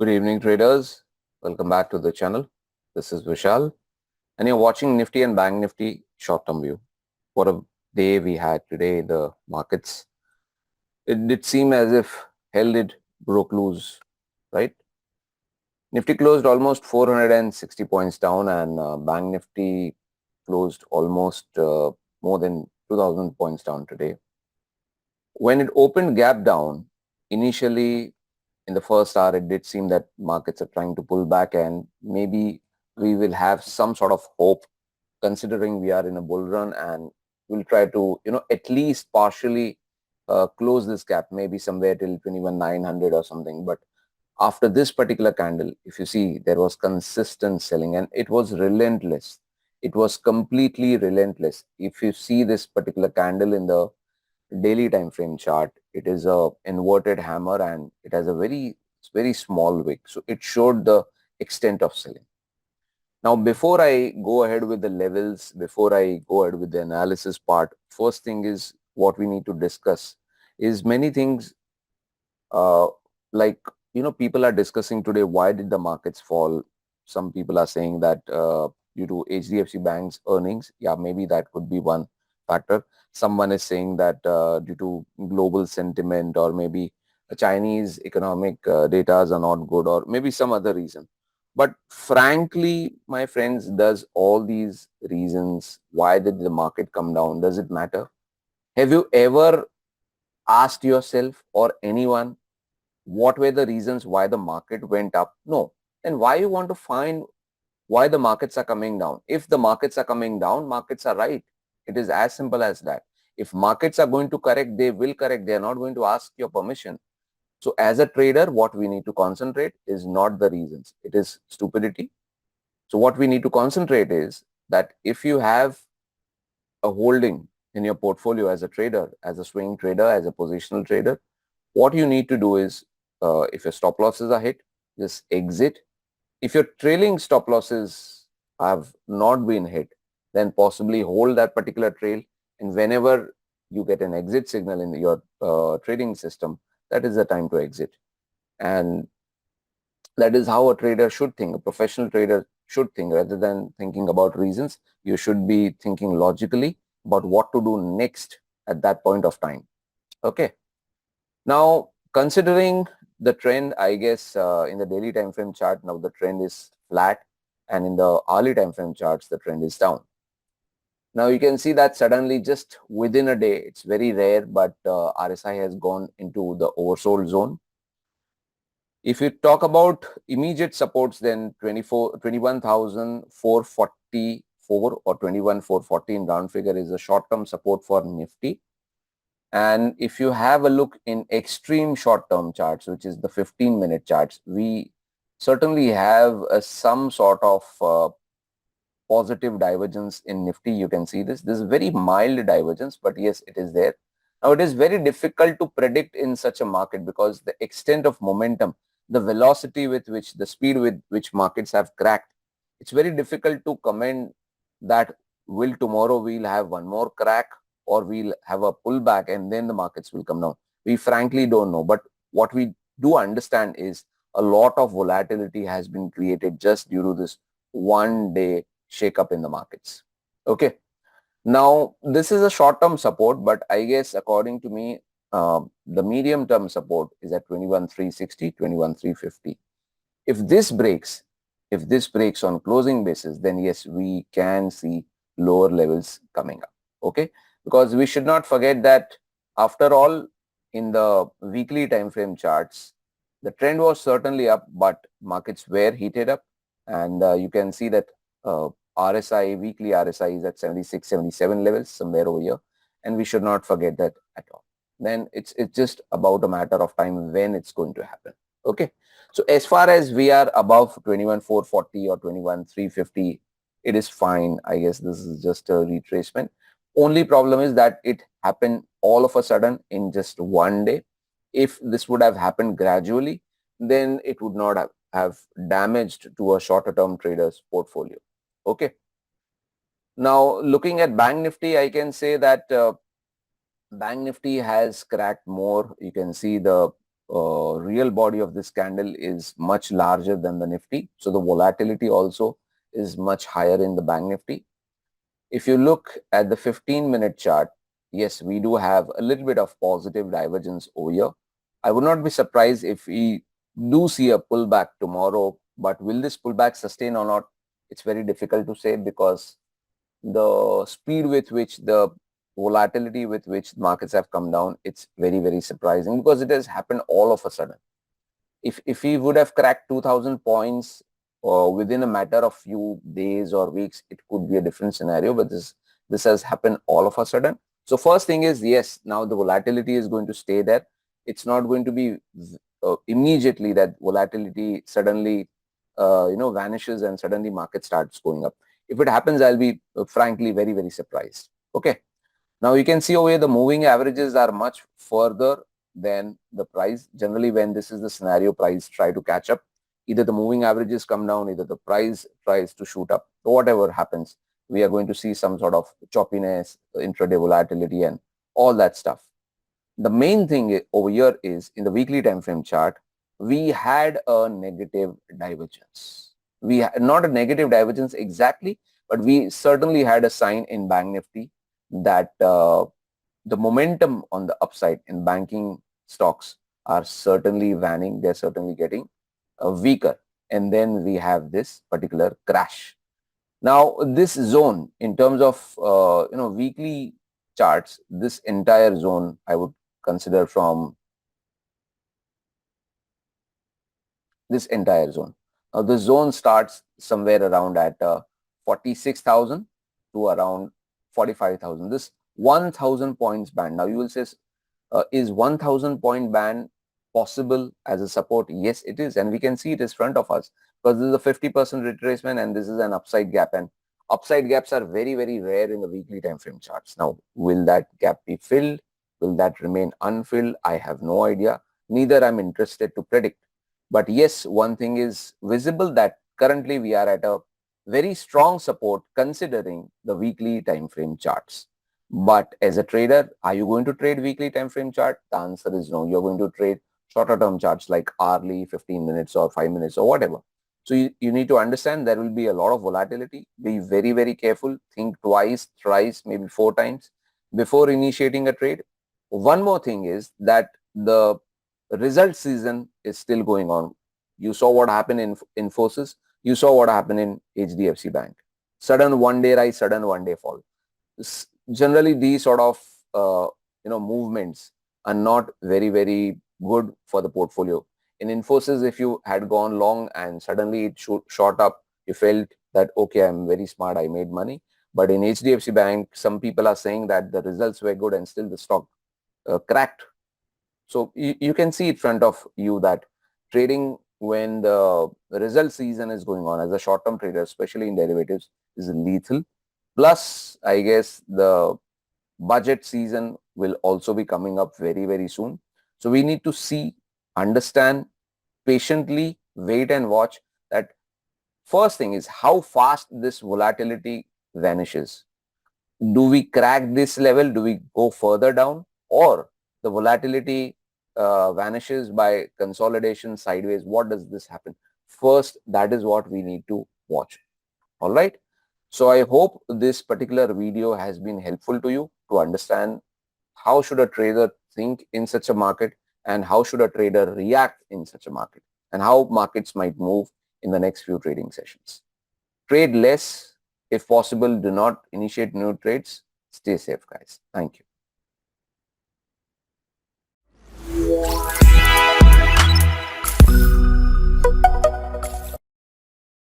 Good evening, traders. Welcome back to the channel. This is Vishal, and you're watching Nifty and Bank Nifty short-term view. What a day we had today. The markets, it did seem as if hell did broke loose, right? Nifty closed almost 460 points down, and Bank Nifty closed almost more than 2,000 points down today. When it opened gap down, initially in the first hour, it did seem that markets are trying to pull back, and maybe we will have some sort of hope considering we are in a bull run, and we'll try to, at least partially close this gap, maybe somewhere till 21,900 or something. But after this particular candle, if you see, there was consistent selling and it was relentless. It was completely relentless. If you see this particular candle in the daily time frame chart, it is a inverted hammer and it has a very small wick, so it showed the extent of selling. Now, before I go ahead with the levels, before I go ahead with the analysis part, first thing is what we need to discuss is many things, uh, like, people are discussing today, why did the markets fall? Some people are saying that due to HDFC Bank's earnings. Yeah, maybe that could be one factor. Someone is saying that due to global sentiment, or maybe Chinese economic data are not good, or maybe some other reason. But frankly, my friends, does all these reasons, why did the market come down, does it matter? Have you ever asked yourself or anyone what were the reasons why the market went up? No. Then why you want to find why the markets are coming down? If the markets are coming down, markets are right. It is as simple as that. If markets are going to correct, they will correct. They are not going to ask your permission. So as a trader, what we need to concentrate is not the reasons. It is stupidity. So what we need to concentrate is that if you have a holding in your portfolio as a trader, as a swing trader, as a positional trader, what you need to do is, if your stop losses are hit, just exit. If your trailing stop losses have not been hit, then possibly hold that particular trail, and whenever you get an exit signal in your trading system, that is the time to exit. And that is how a trader should think. A professional trader should think. Rather than thinking about reasons, you should be thinking logically about what to do next at that point of time. Okay. Now, considering the trend, I guess in the daily time frame chart, now the trend is flat, and in the hourly time frame charts, the trend is down. Now you can see that suddenly, just within a day, it's very rare, but RSI has gone into the oversold zone. If you talk about immediate supports, then 21,444 or 21,440 in round figure is a short-term support for Nifty. And if you have a look in extreme short-term charts, which is the 15-minute charts, we certainly have some sort of positive divergence in Nifty. You can see this. This is very mild divergence, but yes, it is there. Now, it is very difficult to predict in such a market because the extent of momentum, the velocity with which, the speed with which markets have cracked, it's very difficult to comment that will tomorrow we'll have one more crack, or we'll have a pullback and then the markets will come down. We frankly don't know. But what we do understand is a lot of volatility has been created just due to this one day shake up in the markets. Okay. Now, this is a short-term support, but I guess according to me, the medium-term support is at 21,360, 21,350. If this breaks, on closing basis, then yes, we can see lower levels coming up. Okay, because we should not forget that after all, in the weekly time frame charts, the trend was certainly up, but markets were heated up, and you can see that RSI, weekly RSI is at 76, 77 levels, somewhere over here, and we should not forget that at all. Then it's just about a matter of time when it's going to happen. Okay, so as far as we are above 21,440 or 21,350, it is fine. I guess this is just a retracement. Only problem is that it happened all of a sudden in just one day. If this would have happened gradually, then it would not have damaged to a shorter term trader's portfolio. Okay. Now, looking at Bank Nifty, I can say that Bank Nifty has cracked more. You can see the real body of this candle is much larger than the Nifty. So the volatility also is much higher in the Bank Nifty. If you look at the 15-minute chart, yes, we do have a little bit of positive divergence over here. I would not be surprised if we do see a pullback tomorrow, but will this pullback sustain or not? It's very difficult to say, because the speed with which the volatility with which markets have come down, it's very, very surprising, because it has happened all of a sudden. If we would have cracked 2000 points within a matter of few days or weeks, it could be a different scenario, but this has happened all of a sudden. So first thing is, yes, now the volatility is going to stay there. It's not going to be immediately that volatility suddenly vanishes and suddenly market starts going up. If it happens, I'll be frankly very, very surprised. Okay. Now you can see over here the moving averages are much further than the price. Generally, when this is the scenario, price try to catch up. Either the moving averages come down, either the price tries to shoot up. So whatever happens, we are going to see some sort of choppiness, intraday volatility, and all that stuff. The main thing over here is, in the weekly time frame chart, we had a negative divergence. We had not a negative divergence exactly, but we certainly had a sign in Bank Nifty that the momentum on the upside in banking stocks are certainly waning. They're certainly getting weaker. And then we have this particular crash. Now, this zone, in terms of weekly charts, this entire zone I would consider from this entire zone. Now, the zone starts somewhere around at 46,000 to around 45,000. This 1,000 points band. Now, you will say, is 1,000 point band possible as a support? Yes, it is. And we can see it is front of us, because this is a 50% retracement and this is an upside gap. And upside gaps are very, very rare in the weekly time frame charts. Now, will that gap be filled? Will that remain unfilled? I have no idea. Neither I'm interested to predict. But yes, one thing is visible, that currently we are at a very strong support considering the weekly time frame charts. But as a trader, are you going to trade weekly time frame chart? The answer is no. You're going to trade shorter term charts like hourly, 15 minutes or 5 minutes or whatever. So you need to understand there will be a lot of volatility. Be very, very careful. Think twice, thrice, maybe 4 times before initiating a trade. One more thing is that the result season is still going on. You saw what happened in Infosys. You saw what happened in HDFC Bank. Sudden one-day rise, sudden one-day fall. Generally, these sort of movements are not very, very good for the portfolio. In Infosys, if you had gone long and suddenly it shot up, you felt that, okay, I'm very smart, I made money. But in HDFC Bank, some people are saying that the results were good and still the stock cracked. So you can see in front of you that trading when the result season is going on as a short-term trader, especially in derivatives, is lethal. Plus, I guess the budget season will also be coming up very, very soon. So we need to see, understand, patiently wait and watch. That first thing is how fast this volatility vanishes. Do we crack this level? Do we go further down? Or the volatility vanishes by consolidation sideways? What does this happen? First, that is what we need to watch. All right. So I hope this particular video has been helpful to you to understand how should a trader think in such a market, and how should a trader react in such a market, and how markets might move in the next few trading sessions. Trade less. If possible, do not initiate new trades. Stay safe, guys. Thank you.